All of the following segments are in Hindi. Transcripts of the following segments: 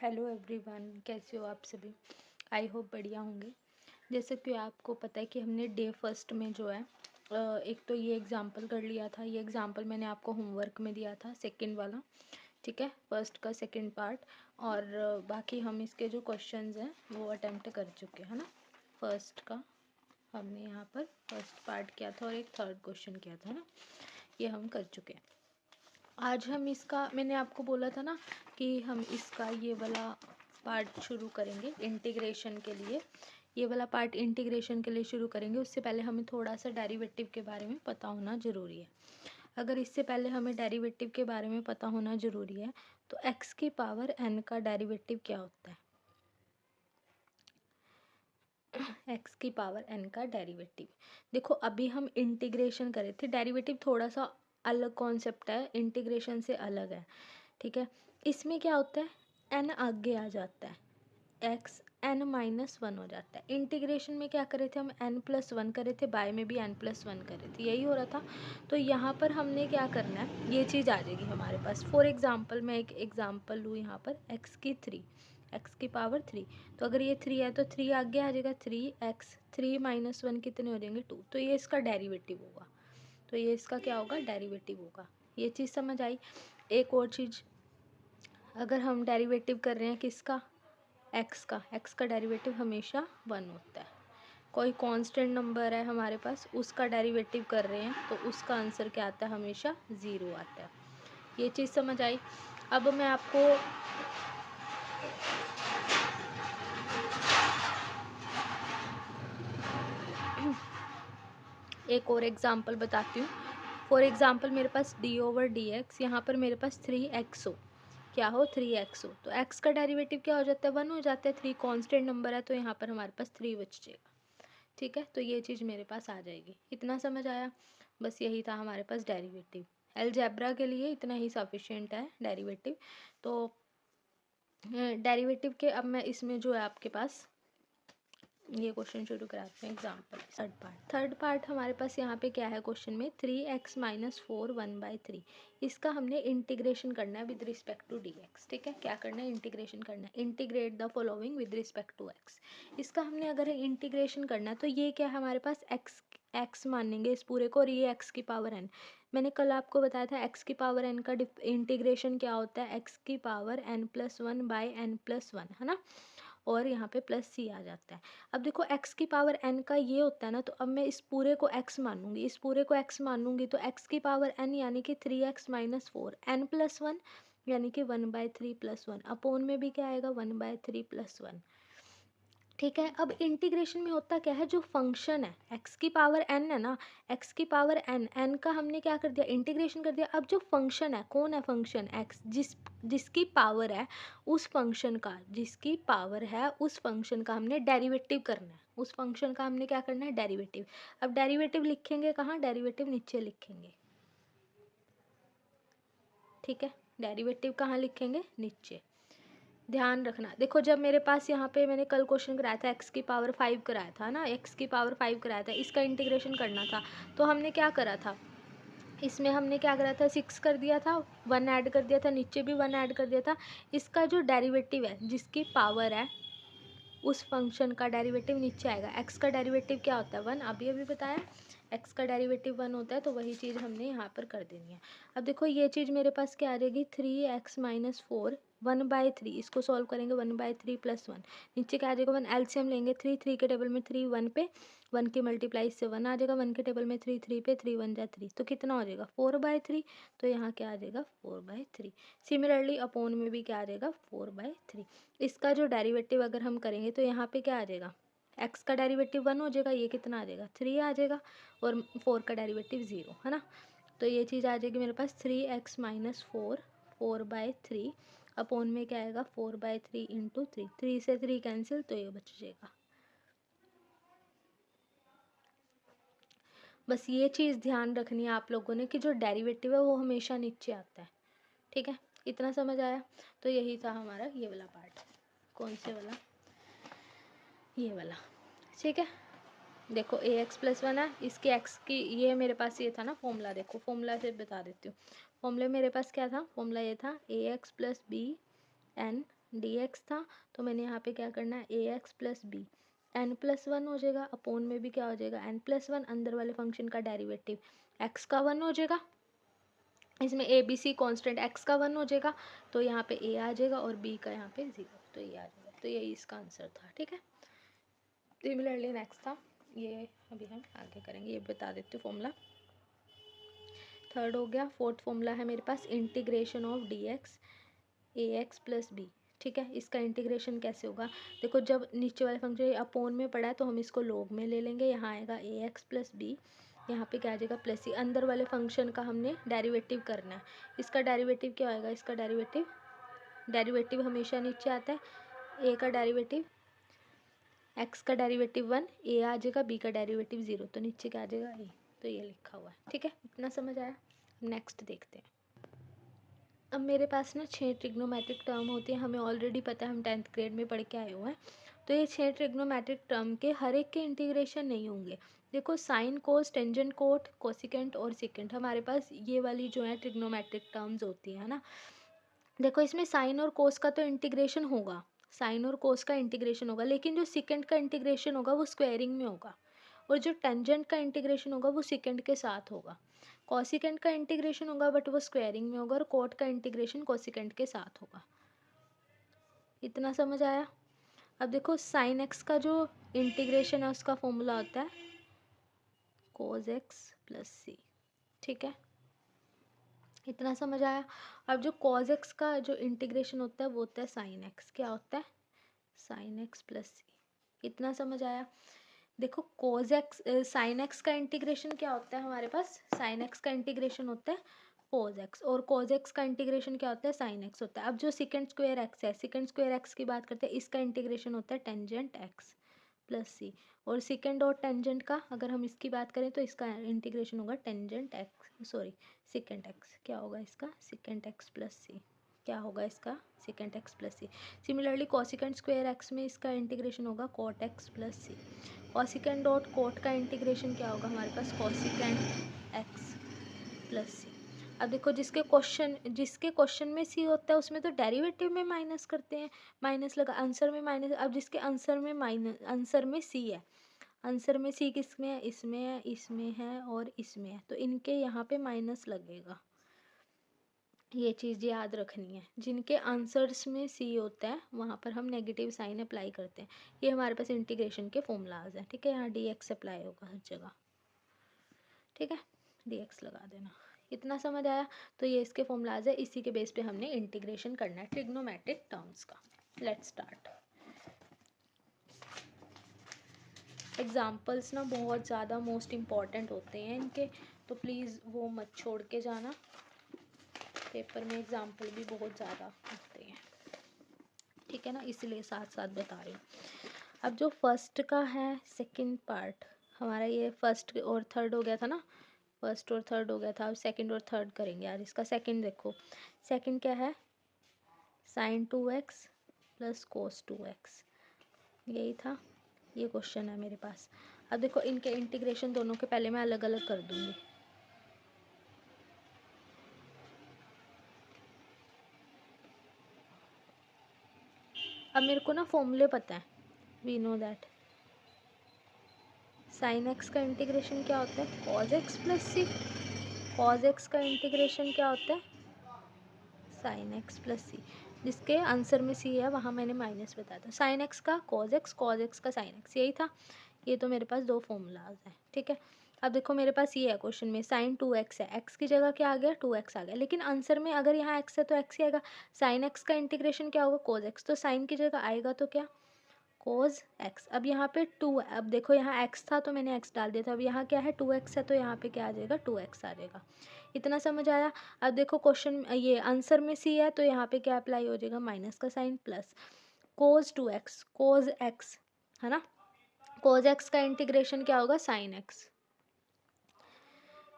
हेलो एवरीवन, कैसे हो आप सभी। आई होप बढ़िया होंगे। जैसे कि आपको पता है कि हमने डे फर्स्ट में जो है एक तो ये एग्जांपल कर लिया था। ये एग्जांपल मैंने आपको होमवर्क में दिया था, सेकंड वाला। ठीक है, फर्स्ट का सेकंड पार्ट। और बाकी हम इसके जो क्वेश्चंस हैं वो अटेम्प्ट कर चुके हैं ना। फर्स्ट का हमने यहाँ पर फर्स्ट पार्ट किया था और एक थर्ड क्वेश्चन किया था ना, ये हम कर चुके हैं। आज हम इसका, मैंने आपको बोला था ना कि हम इसका ये वाला पार्ट शुरू करेंगे इंटीग्रेशन के लिए। ये वाला पार्ट इंटीग्रेशन के लिए शुरू करेंगे। उससे पहले हमें थोड़ा सा डेरिवेटिव के बारे में पता होना ज़रूरी है। अगर इससे पहले हमें डेरिवेटिव के बारे में पता होना ज़रूरी है तो x की पावर n का डेरिवेटिव क्या होता है। x की पावर n का डेरिवेटिव, देखो अभी हम इंटीग्रेशन करे थे। डेरिवेटिव थोड़ा सा अलग कॉन्सेप्ट है, इंटीग्रेशन से अलग है। ठीक है, इसमें क्या होता है, n आगे आ जाता है, x n-1 हो जाता है। इंटीग्रेशन में क्या करे थे हम, n+1 करे थे, बाय में भी n+1 करे थे, यही हो रहा था। तो यहाँ पर हमने क्या करना है, ये चीज़ आ जाएगी हमारे पास। फॉर एग्जांपल मैं एक एग्जांपल लूँ यहाँ पर, x की पावर 3। तो अगर ये 3 है तो 3 आगे आ जाएगा, 3x, 3-1 कितने हो जाएंगे, 2। तो ये इसका डेरिवेटिव होगा। तो ये इसका क्या होगा, डेरिवेटिव होगा। ये चीज़ समझ आई। एक और चीज़, अगर हम डेरिवेटिव कर रहे हैं किसका, x का डेरिवेटिव हमेशा 1 होता है। कोई कांस्टेंट नंबर है हमारे पास, उसका डेरिवेटिव कर रहे हैं तो उसका आंसर क्या आता है, हमेशा 0 आता है। ये चीज़ समझ आई। अब मैं आपको एक और एग्जांपल बताती हूँ। फॉर एग्जांपल मेरे पास d/dx, यहाँ पर मेरे पास 3x हो, क्या हो, 3x हो। तो x का डेरिवेटिव क्या हो जाता है, 1 हो जाता है। 3 कांस्टेंट नंबर है तो यहाँ पर हमारे पास 3 बच जाएगा। ठीक है, तो ये चीज़ मेरे पास आ जाएगी। इतना समझ आया, बस यही था हमारे पास डेरिवेटिव। अलजेब्रा के लिए इतना ही सफिशिएंट है डेरिवेटिव। तो डेरिवेटिव के अब मैं इसमें जो है आपके पास ये क्वेश्चन शुरू कराते हैं एग्जाम्पल। थर्ड पार्ट हमारे पास यहाँ पे क्या है क्वेश्चन में, 3x-4 1/3। इसका हमने इंटीग्रेशन करना है विद रिस्पेक्ट टू dx। ठीक है, क्या करना है, इंटीग्रेशन करना है। Integrate the following with respect to x। इसका हमने अगर इंटीग्रेशन करना है तो ये क्या है हमारे पास, x मानेंगे इस पूरे को, और ये x की पावर n। मैंने कल आपको बताया था x की पावर n का इंटीग्रेशन क्या होता है, x की पावर n+1/n+1, है ना। और यहाँ पे प्लस c आ जाता है। अब देखो x की पावर n का ये होता है ना, तो अब मैं इस पूरे को x मानूंगी, इस पूरे को x मानूंगी तो x की पावर n यानी कि 3x-4 n+1 यानी कि 1/3+1, अपोन में भी क्या आएगा, 1/3+1। ठीक है, अब इंटीग्रेशन में होता क्या है, जो फंक्शन है x की पावर n है ना, x की पावर n का हमने क्या कर दिया, इंटीग्रेशन कर दिया। अब जो फंक्शन है, कौन है फंक्शन, x, जिसकी पावर है उस फंक्शन का, जिसकी पावर है उस फंक्शन का हमने डेरिवेटिव करना है। उस फंक्शन का हमने क्या करना है, डेरिवेटिव। अब डेरिवेटिव लिखेंगे कहाँ, डेरिवेटिव नीचे लिखेंगे। ठीक है, डेरिवेटिव कहाँ लिखेंगे, नीचे। ध्यान रखना, देखो जब मेरे पास यहाँ पे मैंने कल क्वेश्चन कराया था, x की पावर 5 कराया था ना, x की पावर 5 कराया था, इसका इंटीग्रेशन करना था। तो हमने क्या करा था, इसमें हमने क्या करा था, 6 कर दिया था, 1 ऐड कर दिया था, नीचे भी 1 ऐड कर दिया था। इसका जो डेरिवेटिव है, जिसकी पावर है उस फंक्शन का डेरिवेटिव नीचे आएगा। x का डेरिवेटिव क्या होता है, 1, अभी अभी बताया, x का डेरिवेटिव 1 होता है। तो वही चीज़ हमने यहाँ पर कर देनी है। अब देखो ये चीज़ मेरे पास क्या आ जाएगी, 3x-4 1/3, इसको सॉल्व करेंगे, 1/3+1, नीचे क्या आ जाएगा, 1 एलसीएम लेंगे, 3 के टेबल में 3, 1 पे 1 की मल्टीप्लाई से 1 आ जाएगा, 1 के टेबल में 3 पे 3 1 जा 3, तो कितना हो जाएगा, 4/3। तो यहाँ क्या आ जाएगा, 4/3। सिमिलरली अपोन में भी क्या आ जाएगा, 4/3। इसका जो डेरिवेटिव अगर हम करेंगे तो यहाँ पे क्या आ जाएगा, x का डेरिवेटिव 1 हो जाएगा, ये कितना आ जाएगा, 3 आ जाएगा, और 4 का डेरिवेटिव 0, है ना। तो ये चीज़ आ जाएगी मेरे पास, 3x-4 4/3, अपोन में क्या आएगा, 4/3 इंटू 3, 3 से 3 कैंसिल, तो ये बच जाएगा। बस ये चीज़ ध्यान रखनी है आप लोगों ने कि जो डेरिवेटिव है वो हमेशा नीचे आता है। ठीक है, इतना समझ आया। तो यही था हमारा ये वाला पार्ट। कौन से वाला, ये वाला। ठीक है, देखो ax+1 है, इसके x की, ये मेरे पास ये था ना फॉर्मूला, देखो फॉर्मूला से बता देती हूँ। फॉर्मूले मेरे पास क्या था, फॉर्मूला ये था ax + b n D X था, तो मैंने यहाँ पे क्या करना है, A X plus B, N plus one हो जाएगा, अपोन में भी क्या हो जाएगा, एन प्लस वन, अंदर वाले फंक्शन का डेरिवेटिव एक्स का वन हो जाएगा, इसमें A B C constant x का वन हो जाएगा, तो यहाँ पे ए आ जाएगा और बी का यहाँ पे जीरो, तो ये आ जाएगा, तो यही इसका आंसर था। ठीक है, सिमिलरली नेक्स्ट था, ये अभी हम आगे करेंगे, ये बता देते फॉर्मूला। थर्ड हो गया, फोर्थ फॉर्मूला है मेरे पास integration of D X A X plus B. ठीक है, इसका इंटीग्रेशन कैसे होगा, देखो जब नीचे वाले फंक्शन अपोन में पड़ा है तो हम इसको लोग में ले लेंगे, यहाँ आएगा ए एक्स प्लस बी, यहाँ पे क्या आ जाएगा प्लस सी, अंदर वाले फंक्शन का हमने डेरिवेटिव करना है, इसका डेरिवेटिव क्या होएगा, इसका डेरिवेटिव हमेशा नीचे आता है, ए का डेरिवेटिव एक्स का डेरिवेटिव वन, ए आ जाएगा, बी का डेरिवेटिव जीरो, तो नीचे क्या आ जाएगा ए, तो ये लिखा हुआ है। ठीक है, इतना समझ आया, नेक्स्ट देखते हैं। अब मेरे पास ना 6 ट्रिग्नोमेट्रिक टर्म होती है, हमें ऑलरेडी पता है, हम 10th ग्रेड में पढ़ के आए हुए हैं, तो ये 6 ट्रिग्नोमेट्रिक टर्म के हर एक के इंटीग्रेशन नहीं होंगे। देखो sine cos tangent cot cosecant और सिकेंट हमारे पास ये वाली जो है ट्रिग्नोमेट्रिक टर्म्स होती है ना, देखो इसमें साइन और कोस का तो इंटीग्रेशन होगा, साइन और कोस का इंटीग्रेशन होगा, लेकिन जो सिकेंट का इंटीग्रेशन होगा वो स्क्वायरिंग में होगा, और जो टेंजेंट का इंटीग्रेशन होगा वो सिकेंट के साथ होगा, कॉसिकेंट का इंटीग्रेशन होगा बट वो स्क्वायरिंग में होगा, और कोट का इंटीग्रेशन कोसिकेंट के साथ होगा। इतना समझ आया। अब देखो साइन एक्स का जो इंटीग्रेशन है उसका फॉर्मूला होता है कोस एक्स प्लस सी। ठीक है, इतना समझ आया। अब जो कॉज एक्स का जो इंटीग्रेशन होता है वो होता है साइन एक्स, क्या होता है, साइन एक्स प्लस सी। इतना समझ आया। देखो कॉज एक्स साइन एक्स का इंटीग्रेशन क्या होता है हमारे पास, साइन एक्स का इंटीग्रेशन होता है कोज एक्स, और कोज एक्स का इंटीग्रेशन क्या होता है, साइन एक्स होता है। अब जो सेकंड स्क्वायर एक्स है, सेकंड स्क्वायर एक्स की बात करते हैं, इसका इंटीग्रेशन होता है टेंजेंट एक्स प्लस सी, और सेकंड और टेंजेंट का अगर हम इसकी बात करें तो इसका इंटीग्रेशन होगा tangent x, sorry second x, क्या होगा इसका, सेकंड एक्स प्लस सी, क्या होगा इसका, सेकंड एक्स प्लस सी। सिमिलरली कॉसिकेंट स्क्वायर एक्स में इसका इंटीग्रेशन होगा कॉट एक्स प्लस सी, कॉसिकेंट डॉट कोट का इंटीग्रेशन क्या होगा हमारे पास, कॉसिकेंट एक्स प्लस सी। अब देखो जिसके क्वेश्चन में सी होता है उसमें तो डेरिवेटिव में माइनस करते हैं, माइनस लगा आंसर में माइनस, अब जिसके आंसर में माइनस, आंसर में सी है, आंसर में सी किसमें है, इसमें है, इसमें है और इसमें है, तो इनके यहाँ पे माइनस लगेगा, ये चीज़ याद रखनी है। जिनके आंसर्स में सी होता है वहाँ पर हम नेगेटिव साइन अप्लाई करते हैं, ये हमारे पास इंटीग्रेशन के फॉर्मूलाज हैं। ठीक है, यहाँ डी एक्स अप्लाई होगा हर जगह। ठीक है, डी एक्स लगा देना, इतना समझ आया। तो ये इसके फॉर्मूलाज है, इसी के बेस पे हमने इंटीग्रेशन करना है ट्रिग्नोमेट्रिक टर्म्स का। Let's start. एग्जाम्पल्स ना बहुत ज़्यादा मोस्ट इम्पॉर्टेंट होते हैं इनके, तो प्लीज़ वो मत छोड़ के जाना, पेपर में एग्जाम्पल भी बहुत ज़्यादा आते हैं। ठीक है ना, इसलिए साथ साथ बता रही हूँ। अब जो फर्स्ट का है सेकंड पार्ट, हमारा ये फर्स्ट और थर्ड हो गया था ना, फर्स्ट और थर्ड हो गया था, अब सेकंड और थर्ड करेंगे यार। इसका सेकंड देखो, सेकंड क्या है, sign 2x plus cos 2x, यही था, ये क्वेश्चन है मेरे पास। अब देखो इनके इंटीग्रेशन दोनों के पहले मैं अलग अलग कर दूंगी। अब मेरे को ना फॉर्मूले पता है, we know that sine x का इंटीग्रेशन क्या होता है, cos x plus c, cos x का इंटीग्रेशन क्या होता है, साइन एक्स प्लस सी, जिसके आंसर में सी है वहाँ मैंने माइनस बताया था, साइन एक्स का कॉज एक्स का साइन एक्स, यही था। ये तो मेरे पास दो फॉर्मूलाज हैं। ठीक है, अब देखो मेरे पास ये है क्वेश्चन में साइन 2x है, एक्स की जगह क्या आ गया 2x आ गया, लेकिन आंसर में अगर यहाँ x है तो x ही आएगा। साइन एक्स का इंटीग्रेशन क्या होगा कोज एक्स, तो साइन की जगह आएगा तो क्या कोज एक्स। अब यहाँ पे 2 है, अब देखो यहाँ x था तो मैंने x डाल दिया था, अब यहाँ क्या है 2x है तो यहाँ पे क्या आ जाएगा 2x आ जाएगा। इतना समझ आया। अब देखो क्वेश्चन ये आंसर में सी है तो यहाँ पे क्या अप्लाई हो जाएगा, माइनस का साइन प्लस कोज 2x, कोज एक्स है ना, कोज एक्स का इंटीग्रेशन क्या होगा साइन एक्स,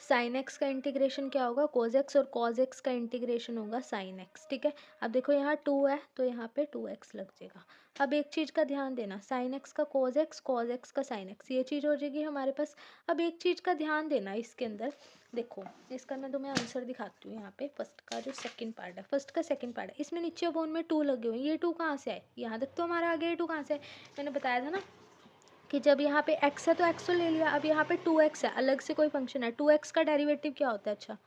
साइन एक्स का इंटीग्रेशन क्या होगा, कोज एक्स, और कॉज एक्स का इंटीग्रेशन होगा साइन एक्स। ठीक है, अब देखो यहाँ 2 है तो यहाँ पे 2x लग जाएगा। अब एक चीज़ का ध्यान देना, साइन एक्स का कोज एक्स का साइन एक्स, ये चीज़ हो जाएगी हमारे पास। अब एक चीज़ का ध्यान देना इसके अंदर, देखो इसका मैं तुम्हें आंसर दिखाती हूँ। यहाँ पे फर्स्ट का जो सेकंड पार्ट है, फर्स्ट का सेकंड पार्ट है, इसमें नीचे बोन में 2 लगे हुए हैं, ये 2 कहाँ से आए, यहाँ तक तो हमारा आ गया, ये 2 कहाँ से आए, मैंने बताया था ना कि जब यहाँ पे x है तो x तो ले लिया, अब यहाँ पे 2x है, अलग से कोई फंक्शन है, 2x का डेरिवेटिव क्या होता है, अच्छा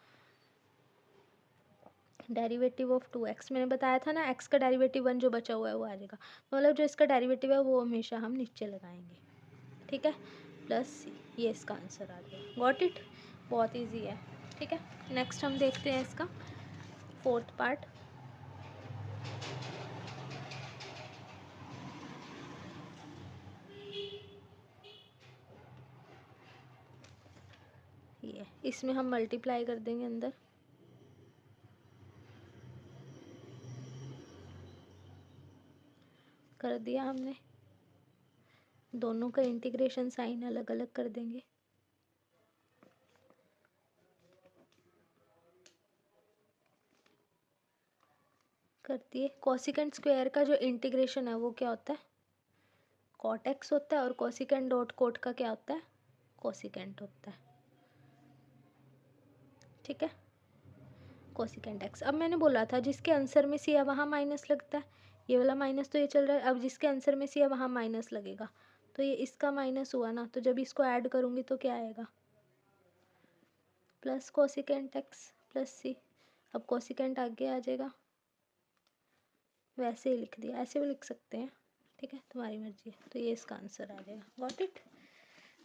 डेरिवेटिव ऑफ 2x मैंने बताया था ना, x का डेरिवेटिव 1 जो बचा हुआ है वो आ जाएगा, तो मतलब जो इसका डेरिवेटिव है वो हमेशा हम नीचे लगाएंगे। ठीक है, प्लस सी, ये इसका आंसर आ जाएगा। गॉट इट, बहुत ईजी है। ठीक है, नेक्स्ट हम देखते हैं इसका फोर्थ पार्ट। ये इसमें हम मल्टीप्लाई कर देंगे अंदर, कर दिया हमने, दोनों का इंटीग्रेशन साइन अलग अलग कर देंगे, कर दिए। कोसिकेंट स्क्वायर का जो इंटीग्रेशन है वो क्या होता है, कॉट एक्स होता है, और कोसिकेंट डॉट कोट का क्या होता है, कोसिकेंट होता है। ठीक है, कोसिकेंट एक्स। अब मैंने बोला था जिसके आंसर में सी है वहाँ माइनस लगता है, ये वाला माइनस तो ये चल रहा है, अब जिसके आंसर में सी है वहाँ माइनस लगेगा, तो ये इसका माइनस हुआ ना, तो जब इसको ऐड करूँगी तो क्या आएगा, प्लस कोसिकेंट एक्स प्लस सी। अब कोसिकेंट आगे आ जाएगा, वैसे ही लिख दिया, ऐसे भी लिख सकते हैं। ठीक है, तुम्हारी मर्जी है, तो ये इसका आंसर आ जाएगा। Got it,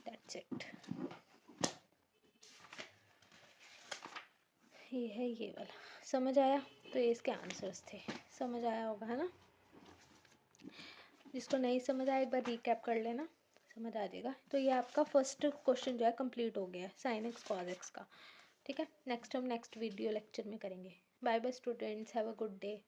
that's it. ये है ये वाला, समझ आया, तो ये इसके आंसर्स थे, समझ आया होगा है ना। जिसको नहीं समझ आया एक बार रिकैप कर लेना, समझ आ जाएगा। तो ये आपका फर्स्ट क्वेश्चन जो है कंप्लीट हो गया है, साइन एक्स कॉस एक्स का। ठीक है, नेक्स्ट हम नेक्स्ट वीडियो लेक्चर में करेंगे। Bye bye students, have a good day.